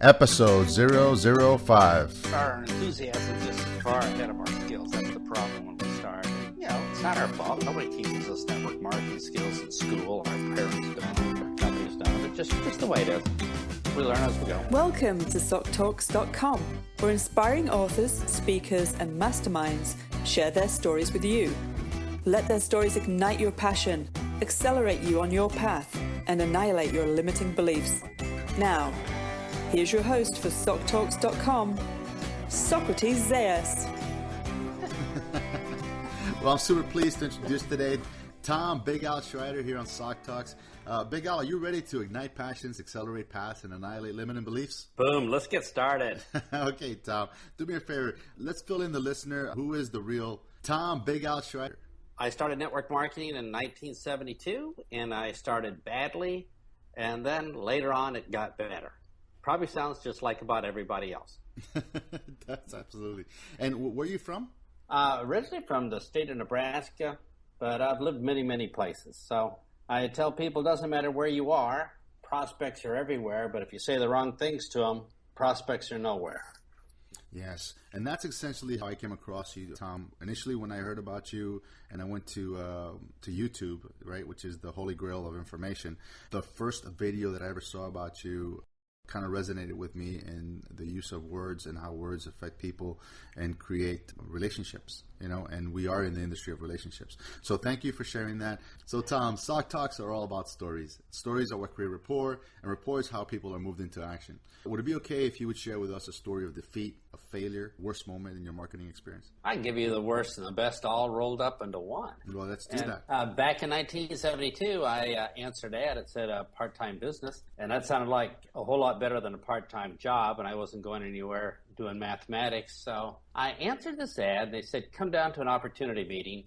Episode005. Our enthusiasm is just far ahead of our skills. That's the problem when we start. You know, it's not our fault. Nobody teaches us network marketing skills in school. Our parents don't, our companies don't. It's just the way it is. We learn as we go. Welcome to SocTalks.com, where inspiring authors, speakers, and masterminds share their stories with you. Let their stories ignite your passion, accelerate you on your path, and annihilate your limiting beliefs. Now, here's your host for SocTalks.com, Socrates Zayas. Well, I'm super pleased to introduce today Tom Big Al Schreiter here on Soc Talks. Big Al, are you ready to ignite passions, accelerate paths, and annihilate limiting beliefs? Boom, let's get started. Okay, Tom, do me a favor. Let's fill in the listener. Who is the real Tom Big Al Schreiter? I started network marketing in 1972, and I started badly, and then later on it got better. Probably sounds just like about everybody else. That's absolutely. And where are you from? Originally from the state of Nebraska, but I've lived many places. So I tell people it doesn't matter where you are, prospects are everywhere, but if you say the wrong things to them, prospects are nowhere. Yes, and that's essentially how I came across you, Tom. Initially, when I heard about you, and I went to YouTube, right, which is the holy grail of information, the first video that I ever saw about you kind of resonated with me in the use of words and how words affect people and create relationships, you know, and we are in the industry of relationships. So thank you for sharing that. So Tom, Soc Talks are all about stories. Stories are what create rapport, and rapport is how people are moved into action. Would it be okay if you would share with us a story of defeat, of failure, worst moment in your marketing experience? I can give you the worst and the best all rolled up into one. Well, let's do that. Back in 1972, I answered ad. It said part-time business, and that sounded like a whole lot better than a part-time job, and I wasn't going anywhere doing mathematics. So I answered this ad. They said, come down to an opportunity meeting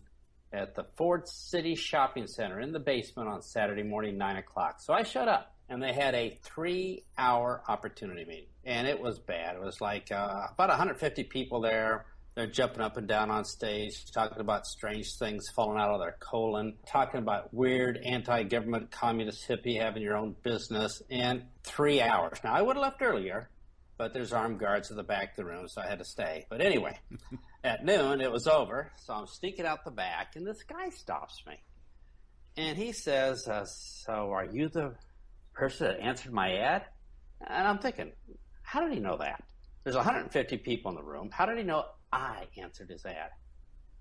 at the Ford City Shopping Center in the basement on Saturday morning, 9 o'clock. So I showed up. And they had a 3-hour opportunity meeting. And it was bad. It was like about 150 people there. They're jumping up and down on stage, talking about strange things falling out of their colon, talking about weird anti-government communist hippie having your own business in 3 hours. Now, I would have left earlier, but there's armed guards at the back of the room, so I had to stay. But anyway, at noon, it was over. So I'm sneaking out the back, and this guy stops me. And he says, so are you the person that answered my ad? And I'm thinking, how did he know that? There's 150 people in the room. How did he know I answered his ad?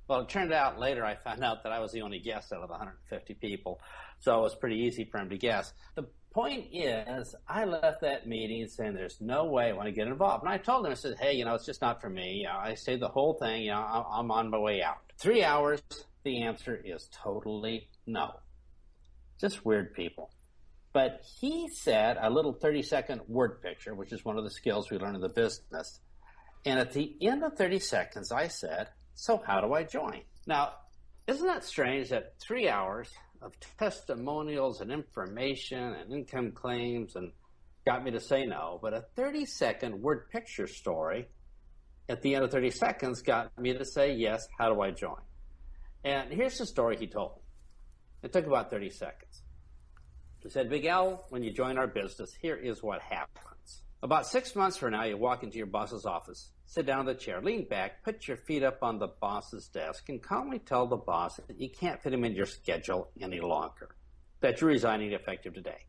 Well, it turned out later I found out that I was the only guest out of the 150 people, so it was pretty easy for him to guess. The point is, I left that meeting saying there's no way I want to get involved. And I told him, I said, hey, it's just not for me. I stayed the whole thing. I'm on my way out. 3 hours, the answer is totally no. Just weird people. But he said a little 30-second word picture, which is one of the skills we learn in the business. And at the end of 30 seconds, I said, so how do I join? Now, isn't that strange that 3 hours of testimonials and information and income claims and got me to say no, but a 30-second word picture story at the end of 30 seconds got me to say yes, how do I join? And here's the story he told me. It took about 30 seconds. He said, Big Al, when you join our business, here is what happens. About 6 months from now, you walk into your boss's office, sit down in the chair, lean back, put your feet up on the boss's desk, and calmly tell the boss that you can't fit him in your schedule any longer, that you're resigning effective today.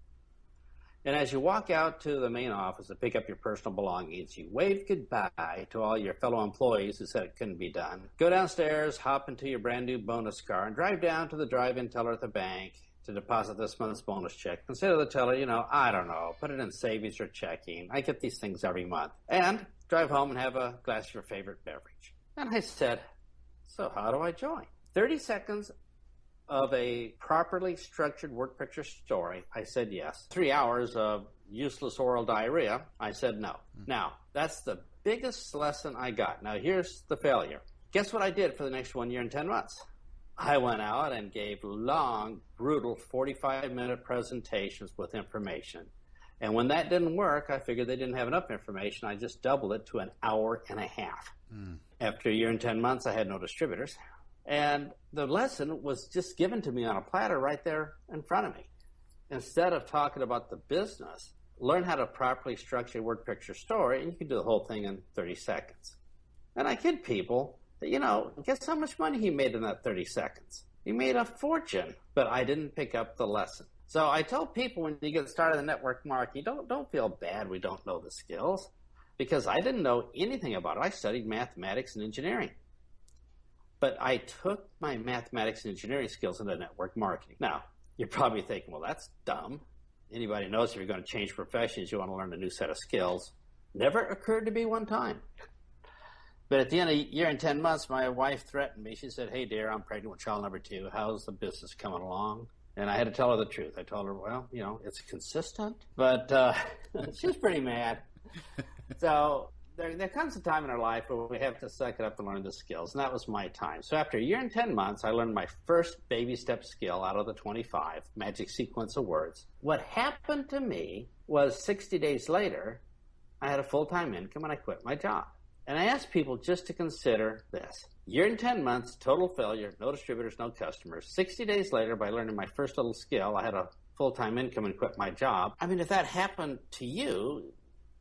And as you walk out to the main office to pick up your personal belongings, you wave goodbye to all your fellow employees who said it couldn't be done. Go downstairs, hop into your brand new bonus car, and drive down to the drive-in teller at the bank to deposit this month's bonus check. And say to the teller, I don't know, put it in savings or checking. I get these things every month. And drive home and have a glass of your favorite beverage. And I said, so how do I join? 30 seconds of a properly structured word picture story, I said yes. 3 hours of useless oral diarrhea, I said no. Now, that's the biggest lesson I got. Now, here's the failure. Guess what I did for the next 1 year and 10 months? I went out and gave long, brutal 45-minute presentations with information. And when that didn't work, I figured they didn't have enough information. I just doubled it to an hour and a half. After a year and 10 months, I had no distributors. And the lesson was just given to me on a platter right there in front of me. Instead of talking about the business, learn how to properly structure a word picture story, and you can do the whole thing in 30 seconds. And I kid people that, guess how much money he made in that 30 seconds? He made a fortune, but I didn't pick up the lesson. So I tell people when you get started in network marketing, don't feel bad we don't know the skills, because I didn't know anything about it. I studied mathematics and engineering. But I took my mathematics and engineering skills into network marketing. Now, you're probably thinking, well, that's dumb. Anybody knows if you're going to change professions, you want to learn a new set of skills. Never occurred to me one time. But at the end of a year and 10 months, my wife threatened me. She said, hey, dear, I'm pregnant with child number 2. How's the business coming along? And I had to tell her the truth. I told her, well, it's consistent. But she was pretty mad. So there comes a time in our life where we have to suck it up and learn the skills, and that was my time. So after a year and 10 months, I learned my first baby step skill out of the 25, magic sequence of words. What happened to me was 60 days later, I had a full-time income and I quit my job. And I asked people just to consider this. Year and 10 months, total failure, no distributors, no customers. 60 days later, by learning my first little skill, I had a full-time income and quit my job. I mean, if that happened to you,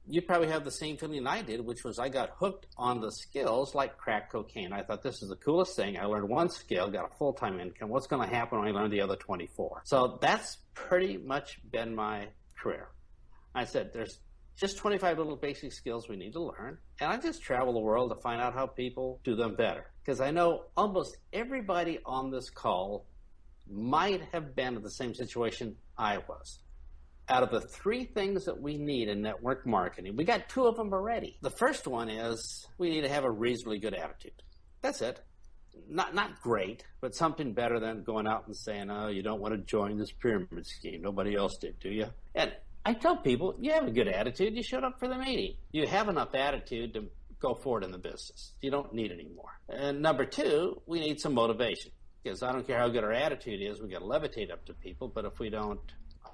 you'd probably have the same feeling I did, which was I got hooked on the skills like crack cocaine. I thought, this is the coolest thing. I learned one skill, got a full-time income. What's going to happen when I learn the other 24? So that's pretty much been my career. I said, there's just 25 little basic skills we need to learn. And I just travel the world to find out how people do them better. Because I know almost everybody on this call might have been in the same situation I was. Out of the 3 things that we need in network marketing, we got 2 of them already. The first one is we need to have a reasonably good attitude. That's it. Not great, but something better than going out and saying, oh, you don't want to join this pyramid scheme. Nobody else did, do you? And I tell people, you have a good attitude. You showed up for the meeting. You have enough attitude to go forward in the business. You don't need any more. And number 2, we need some motivation. Because I don't care how good our attitude is, we got to levitate up to people. But if we don't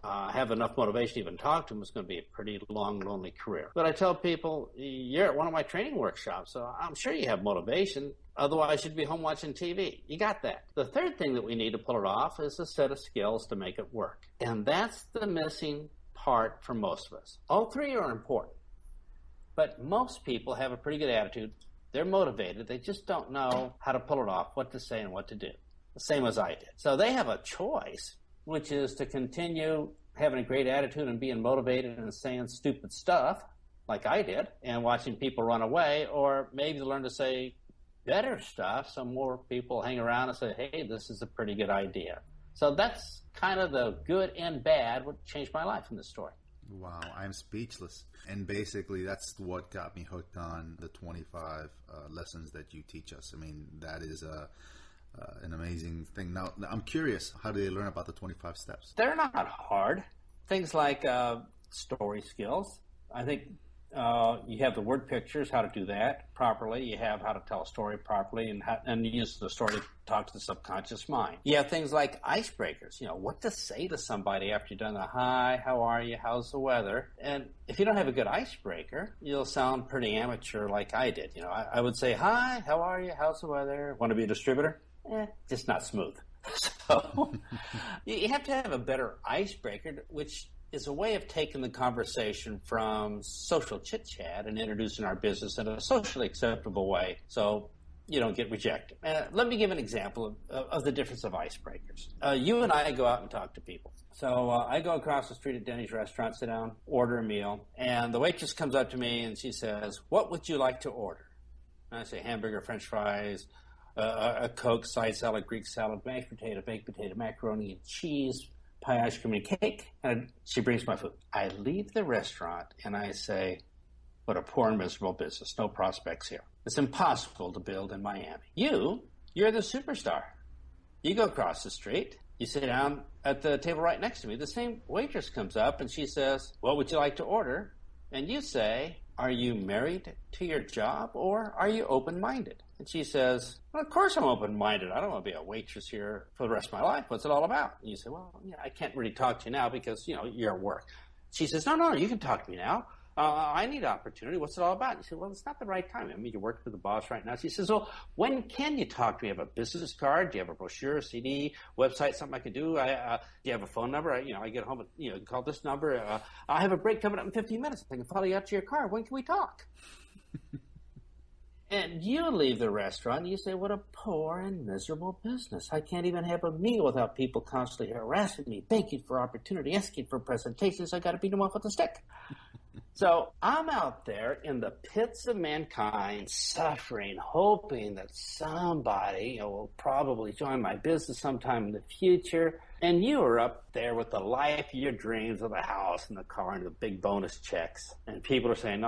have enough motivation to even talk to them, it's going to be a pretty long, lonely career. But I tell people, you're at one of my training workshops, so I'm sure you have motivation. Otherwise, you'd be home watching TV. You got that. The third thing that we need to pull it off is a set of skills to make it work. And that's the missing part for most of us. All 3 are important. But most people have a pretty good attitude. They're motivated. They just don't know how to pull it off, what to say and what to do. The same as I did. So they have a choice, which is to continue having a great attitude and being motivated and saying stupid stuff like I did and watching people run away, or maybe learn to say better stuff so more people hang around and say, hey, this is a pretty good idea. So that's kind of the good and bad what changed my life in this story. Wow, I'm speechless. And basically, that's what got me hooked on the 25 lessons that you teach us. I mean, that is an amazing thing. Now, I'm curious, how do they learn about the 25 steps? They're not hard. Things like story skills. I think you have the word pictures, how to do that properly. You have how to tell a story properly and use the story to talk to the subconscious mind. You have things like icebreakers, what to say to somebody after you've done the hi, how are you, how's the weather? And if you don't have a good icebreaker, you'll sound pretty amateur like I did. I would say, hi, how are you, how's the weather? Want to be a distributor? Just not smooth. So you have to have a better icebreaker, which is a way of taking the conversation from social chit-chat and introducing our business in a socially acceptable way so you don't get rejected. Let me give an example of the difference of icebreakers. You and I go out and talk to people. So I go across the street at Denny's restaurant, sit down, order a meal, and the waitress comes up to me and she says, what would you like to order? And I say hamburger, french fries, a Coke, side salad, Greek salad, mashed potato, baked potato, macaroni and cheese, pie, ice cream, and cake, and she brings my food. I leave the restaurant and I say, what a poor and miserable business. No prospects here. It's impossible to build in Miami. You're the superstar. You go across the street. You sit down at the table right next to me. The same waitress comes up and she says, what would you like to order? And you say, are you married to your job or are you open-minded? And she says, well, of course I'm open-minded. I don't want to be a waitress here for the rest of my life. What's it all about? And you say, well, I can't really talk to you now because, you're at work. She says, no, you can talk to me now. I need opportunity. What's it all about? He said, well, it's not the right time. I mean, you're working for the boss right now. She says, well, when can you talk to me? Do you have a business card? Do you have a brochure, CD, website, something I can do? Do you have a phone number? I get home, call this number. I have a break coming up in 15 minutes. I can follow you out to your car. When can we talk? And you leave the restaurant, and you say, what a poor and miserable business. I can't even have a meal without people constantly harassing me, begging for opportunity, asking for presentations. I got to beat them off with a stick. So I'm out there in the pits of mankind, suffering, hoping that somebody will probably join my business sometime in the future. And you are up there with the life of your dreams of the house and the car and the big bonus checks. And people are saying,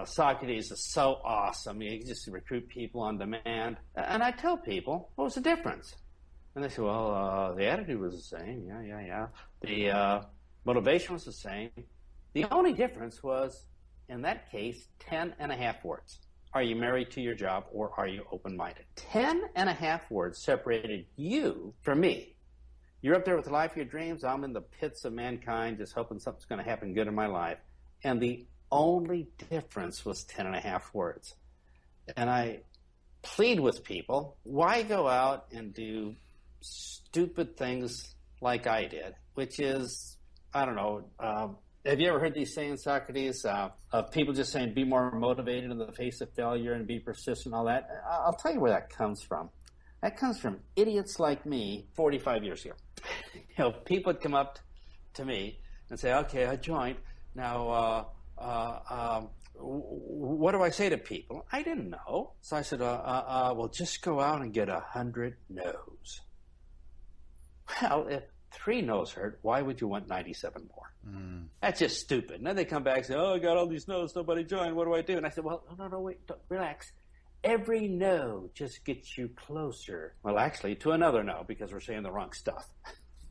Socrates is so awesome. He just recruit people on demand. And I tell people, what was the difference? And they say, well, the attitude was the same. Yeah. The motivation was the same. The only difference was, in that case, 10 and a half words. Are you married to your job or are you open-minded? 10 and a half words separated you from me. You're up there with the life of your dreams. I'm in the pits of mankind just hoping something's going to happen good in my life. And the only difference was 10 and a half words. And I plead with people, why go out and do stupid things like I did, which is, I don't know, have you ever heard these sayings, Socrates, of people just saying be more motivated in the face of failure and be persistent and all that? I'll tell you where that comes from. That comes from idiots like me 45 years ago. People would come up to me and say, okay, I joined. Now, what do I say to people? I didn't know. So I said, well, just go out and get 100 no's. Well, if 3 no's hurt, why would you want 97 more? That's just stupid. And then they come back and say, oh, I got all these no's, nobody joined, what do I do? And I said, well, no, wait, relax. Every no just gets you closer. Well, actually, to another no, because we're saying the wrong stuff.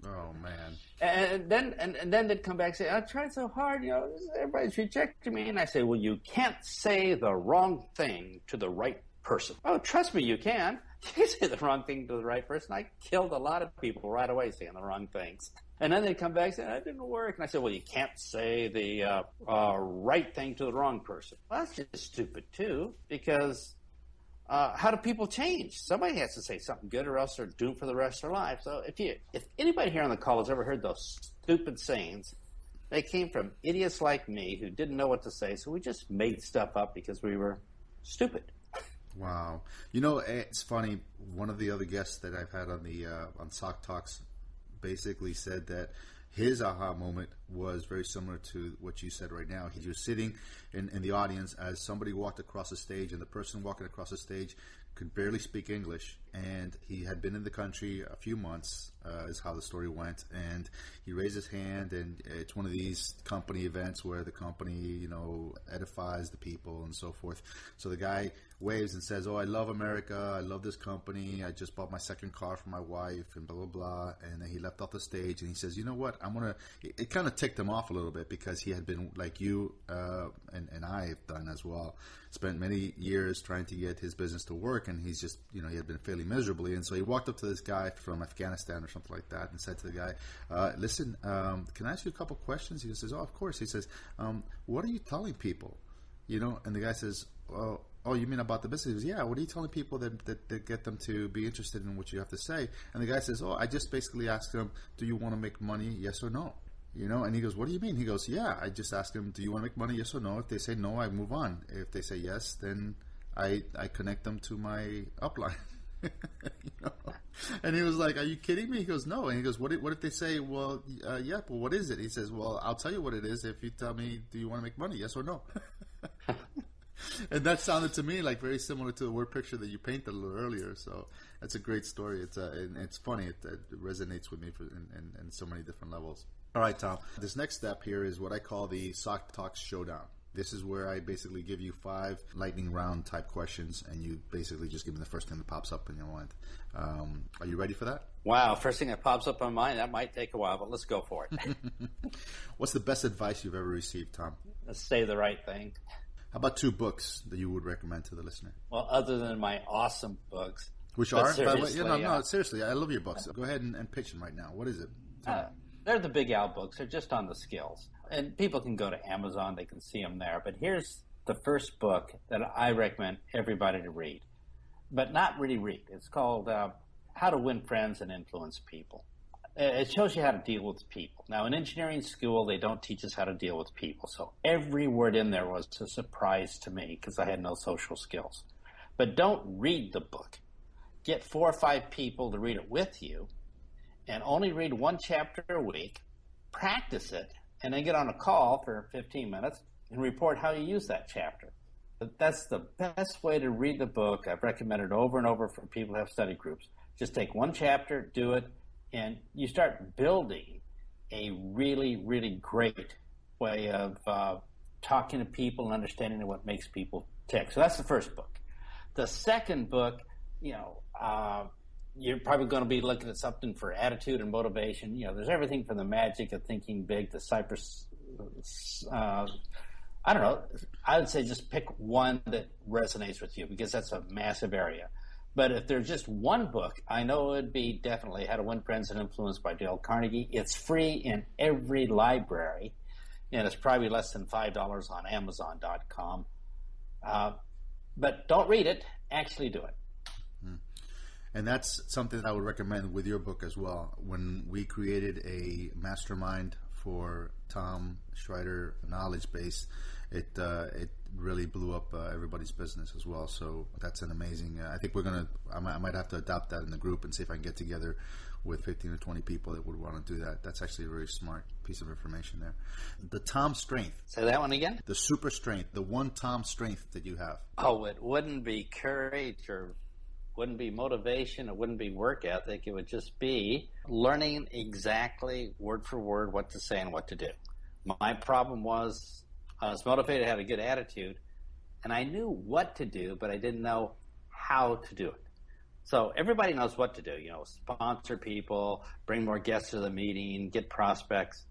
Oh, man. And then they'd come back and say, I tried so hard, everybody's rejecting me. And I say, well, you can't say the wrong thing to the right person. Oh, trust me, you can. You can say the wrong thing to the right person. I killed a lot of people right away saying the wrong things. And then they'd come back and say, that didn't work. And I said, well, you can't say the right thing to the wrong person. Well, that's just stupid, too, because how do people change? Somebody has to say something good or else they're doomed for the rest of their life. So if anybody here on the call has ever heard those stupid sayings, they came from idiots like me who didn't know what to say, so we just made stuff up because we were stupid. Wow. It's funny. One of the other guests that I've had on Soc Talks basically said that his aha moment was very similar to what you said right now. He was sitting in the audience as somebody walked across the stage, and the person walking across the stage could barely speak English, and he had been in the country a few months, is how the story went, and he raised his hand, and it's one of these company events where the company, edifies the people and so forth. So the guy waves and says, oh, I love America, I love this company, I just bought my second car for my wife, and blah, blah, blah, and then he left off the stage, and he says, you know what, it kind of ticked him off a little bit, because he had been, like you and I have done as well, spent many years trying to get his business to work, and he's just, he had been failing miserably, and so he walked up to this guy from Afghanistan or something like that and said to the guy, listen, can I ask you a couple questions? He says, oh, of course. He says, what are you telling people? And the guy says, oh, you mean about the business? He goes, yeah, what are you telling people that get them to be interested in what you have to say? And the guy says, oh, I just basically asked them, do you want to make money, yes or no? And he goes, what do you mean? He goes, yeah, I just asked them, do you want to make money, yes or no? If they say no, I move on. If they say yes, then I connect them to my upline. And he was like, are you kidding me? He goes, no. And he goes, what if they say, well, yeah, but what is it? He says, well, I'll tell you what it is if you tell me, do you want to make money, yes or no? And that sounded to me like very similar to the word picture that you painted a little earlier. So that's a great story. It's funny. It resonates with me in so many different levels. All right, Tom. This next step here is what I call the SocTalks Showdown. This is where I basically give you 5 lightning round type questions, and you basically just give me the first thing that pops up in your mind. Are you ready for that? Wow, first thing that pops up on mine, that might take a while, but let's go for it. What's the best advice you've ever received, Tom? Let's say the right thing. How about 2 books that you would recommend to the listener? Well, other than my awesome books. Which are? No, seriously, I love your books. Go ahead and pitch them right now. What is it? They're the Big Al books. They're just on the skills. and people can go to Amazon, they can see them there. But here's the first book that I recommend everybody to read, but not really read. It's called How to Win Friends and Influence People. It shows you how to deal with people. Now, in engineering school, they don't teach us how to deal with people. So every word in there was a surprise to me because I had no social skills. But don't read the book. Get 4 or 5 people to read it with you and only read 1 chapter a week, practice it, and then get on a call for 15 minutes and report how you use that chapter. That's the best way to read the book. I've recommended it over and over for people who have study groups. Just take 1 chapter, do it, and you start building a really, really great way of talking to people and understanding what makes people tick. So that's the first book. The second book, you're probably going to be looking at something for attitude and motivation. There's everything from the magic of thinking big to Cypress. I don't know. I would say just pick one that resonates with you because that's a massive area. But if there's just one book, I know it would be definitely How to Win Friends and Influence by Dale Carnegie. It's free in every library, and it's probably less than $5 on Amazon.com. But don't read it. Actually do it. And that's something that I would recommend with your book as well. When we created a mastermind for Tom Schreiter knowledge base, it really blew up everybody's business as well. So that's an amazing. I think I might have to adopt that in the group and see if I can get together with 15 or 20 people that would want to do that. That's actually a very smart piece of information there. The Tom strength. Say that one again. The super strength. The one Tom strength that you have. Oh, it wouldn't be courage or wouldn't be motivation. It wouldn't be work ethic. It would just be learning exactly word for word what to say and what to do. My problem was I was motivated, I had a good attitude, and I knew what to do, but I didn't know how to do it. So everybody knows what to do, sponsor people, bring more guests to the meeting, get prospects.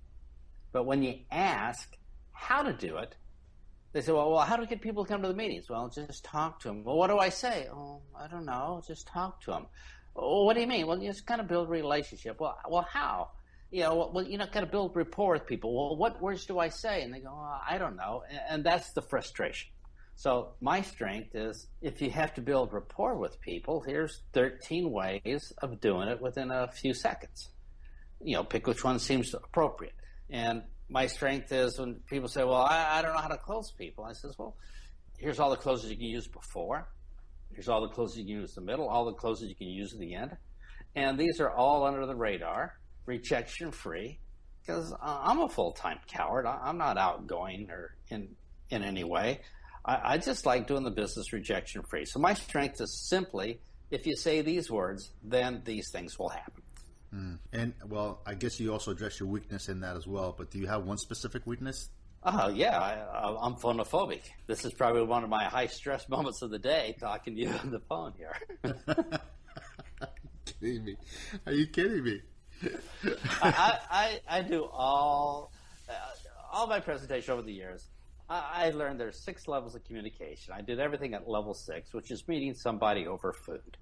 But when you ask how to do it, they say, well, how do we get people to come to the meetings? Well, just talk to them. Well, what do I say? Oh, I don't know. Just talk to them. Well, what do you mean? Well, you just kind of build a relationship. Well, how? Well, got to build rapport with people. Well, what words do I say? And they go, oh, I don't know. And that's the frustration. So my strength is if you have to build rapport with people, here's 13 ways of doing it within a few seconds. Pick which one seems appropriate. And my strength is when people say, well, I don't know how to close people. I says, well, here's all the closes you can use before. Here's all the closes you can use in the middle, all the closes you can use at the end. And these are all under the radar, rejection-free, because I'm a full-time coward. I'm not outgoing or in any way. I just like doing the business rejection-free. So my strength is simply, if you say these words, then these things will happen. And, well, I guess you also address your weakness in that as well, but do you have one specific weakness? Oh, yeah, I'm phonophobic. This is probably one of my high-stress moments of the day, talking to you on the phone here. Are you kidding me? I do all my presentation over the years. I learned there's 6 levels of communication. I did everything at level 6, which is meeting somebody over food.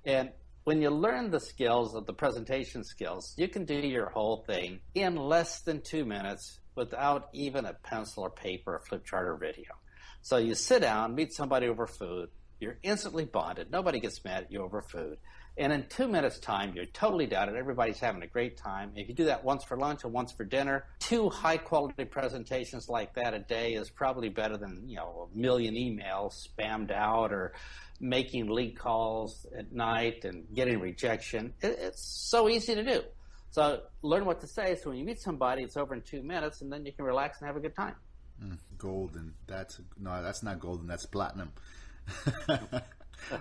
And when you learn the skills of the presentation skills, you can do your whole thing in less than 2 minutes without even a pencil or paper, a flip chart or video. So you sit down, meet somebody over food. You're instantly bonded. Nobody gets mad at you over food. And in 2 minutes' time, you're totally done, and everybody's having a great time. If you do that once for lunch and once for dinner, 2 high-quality presentations like that a day is probably better than, a million emails spammed out or making lead calls at night and getting rejection. It's so easy to do. So learn what to say, so when you meet somebody, it's over in 2 minutes, and then you can relax and have a good time. Golden. That's not golden. That's platinum.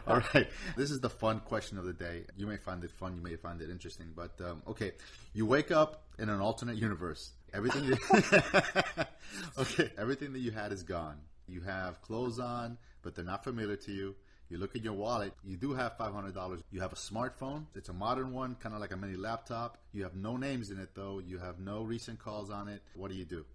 All right. This is the fun question of the day. You may find it fun. You may find it interesting. But, okay. You wake up in an alternate universe. Everything everything that you had is gone. You have clothes on, but they're not familiar to you. You look at your wallet. You do have $500. You have a smartphone. It's a modern one, kind of like a mini laptop. You have no names in it, though. You have no recent calls on it. What do?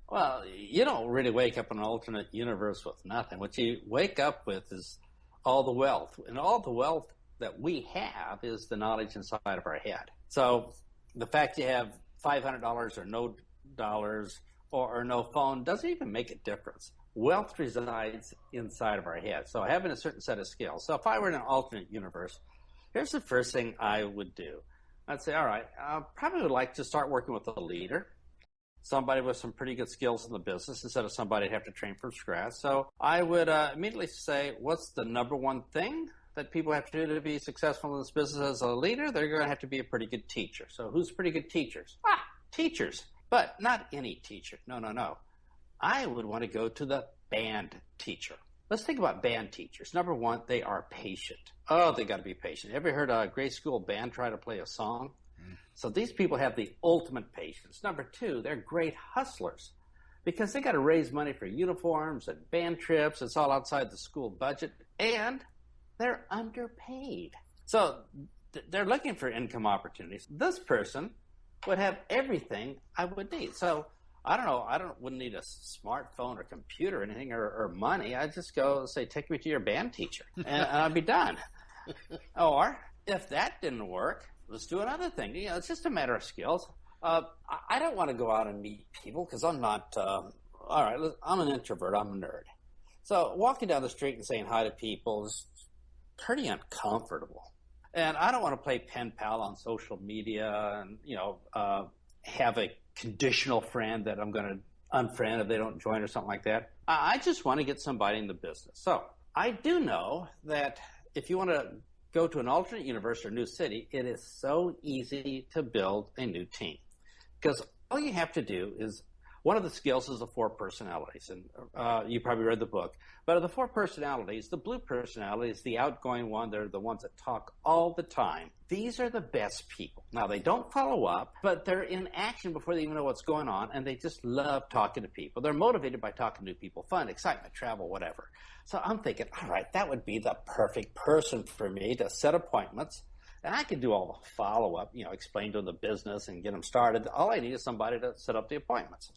Well, you don't really wake up in an alternate universe with nothing. What you wake up with is all the wealth. And all the wealth that we have is the knowledge inside of our head. So the fact you have $500 or no dollars or no phone doesn't even make a difference. Wealth resides inside of our head. So having a certain set of skills. So if I were in an alternate universe, here's the first thing I would do. I'd say, all right, I probably would like to start working with a leader, somebody with some pretty good skills in the business instead of somebody I'd have to train from scratch. So I would immediately say, what's the number one thing that people have to do to be successful in this business as a leader? They're going to have to be a pretty good teacher. So who's pretty good teachers? Teachers. But not any teacher. No. I would want to go to the band teacher. Let's think about band teachers. Number one, they are patient. Oh, they got to be patient. Ever heard a grade school band try to play a song? So these people have the ultimate patience. Number two, they're great hustlers because they got to raise money for uniforms and band trips. It's all outside the school budget, and they're underpaid. So they're looking for income opportunities. This person would have everything I would need. So I don't know. Wouldn't need a smartphone or computer or anything or money. I'd just go say, take me to your band teacher, and I'd be done. Or if that didn't work, let's do another thing. It's just a matter of skills. I don't want to go out and meet people because I'm not. All right, I'm an introvert. I'm a nerd. So walking down the street and saying hi to people is pretty uncomfortable. And I don't want to play pen pal on social media and have a conditional friend that I'm going to unfriend if they don't join or something like that. I just want to get somebody in the business. So I do know that if you want to go to an alternate universe or new city, it is so easy to build a new team. Because all you have to do is, one of the skills is the 4 personalities. And you probably read the book. But of the 4 personalities, the blue personality is the outgoing one. They're the ones that talk all the time. These are the best people. Now, they don't follow up, but they're in action before they even know what's going on, and they just love talking to people. They're motivated by talking to people, fun, excitement, travel, whatever. So I'm thinking, all right, that would be the perfect person for me to set appointments, and I can do all the follow-up, explain to them the business and get them started. All I need is somebody to set up the appointments.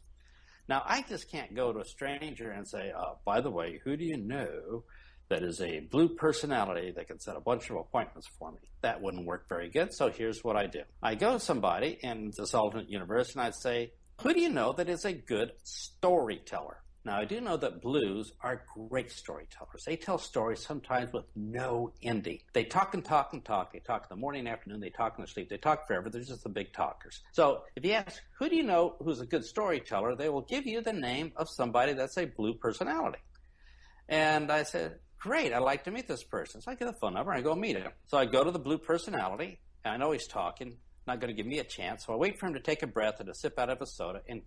Now, I just can't go to a stranger and say, by the way, who do you know that is a blue personality that can set a bunch of appointments for me? That wouldn't work very good, so here's what I do. I go to somebody in this alternate universe, and I'd say, who do you know that is a good storyteller? Now, I do know that blues are great storytellers. They tell stories sometimes with no ending. They talk and talk and talk. They talk in the morning and afternoon. They talk in their sleep. They talk forever. They're just the big talkers. So if you ask, who do you know who's a good storyteller, they will give you the name of somebody that's a blue personality. And I said, great, I'd like to meet this person. So I get the phone number and I go meet him. So I go to the blue personality, and I know he's talking, not going to give me a chance. So I wait for him to take a breath and to sip out of a soda, and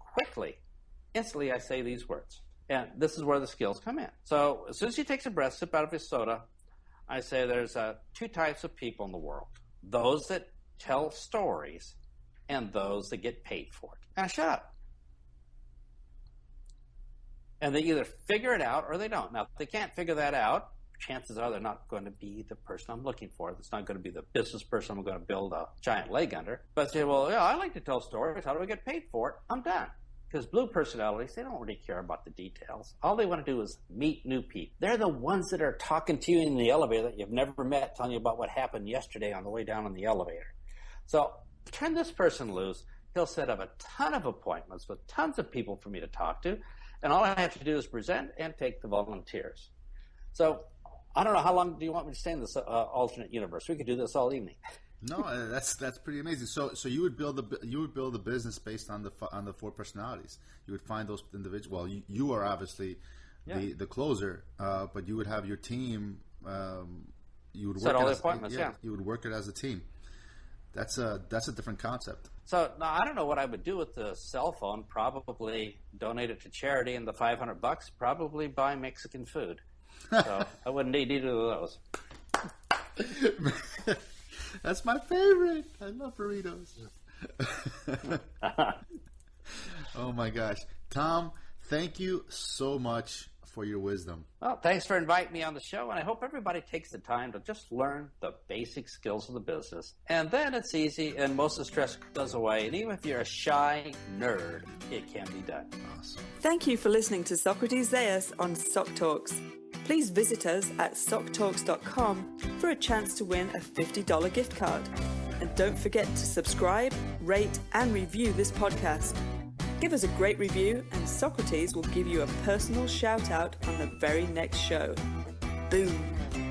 instantly I say these words. And this is where the skills come in. So as soon as he takes a breath, sip out of his soda, I say there's 2 types of people in the world. Those that tell stories and those that get paid for it. And I shut up. And they either figure it out or they don't. Now, if they can't figure that out, chances are they're not going to be the person I'm looking for. It's not going to be the business person I'm going to build a giant leg under. But say, well, I like to tell stories. How do I get paid for it? I'm done. Because blue personalities, they don't really care about the details. All they want to do is meet new people. They're the ones that are talking to you in the elevator that you've never met, telling you about what happened yesterday on the way down in the elevator. So turn this person loose. He'll set up a ton of appointments with tons of people for me to talk to. And all I have to do is present and take the volunteers. So I don't know, how long do you want me to stay in this alternate universe? We could do this all evening. No, that's pretty amazing. So you would build a business based on the 4 personalities. You would find those individuals. Well, you are obviously the closer, but you would have your team. You would set all the appointments. Yeah, you would work it as a team. That's a different concept. So now I don't know what I would do with the cell phone. Probably donate it to charity, and the $500 probably buy Mexican food. So I wouldn't need either of those. That's my favorite. I love burritos. Oh my gosh. Tom, thank you so much for your wisdom. Well, thanks for inviting me on the show, and I hope everybody takes the time to just learn the basic skills of the business. And then it's easy, and most of the stress goes away. And even if you're a shy nerd, it can be done. Awesome. Thank you for listening to Socrates Zayas on Soc Talks. Please visit us at SocTalks.com for a chance to win a $50 gift card. And don't forget to subscribe, rate, and review this podcast. Give us a great review and Socrates will give you a personal shout out on the very next show. Boom!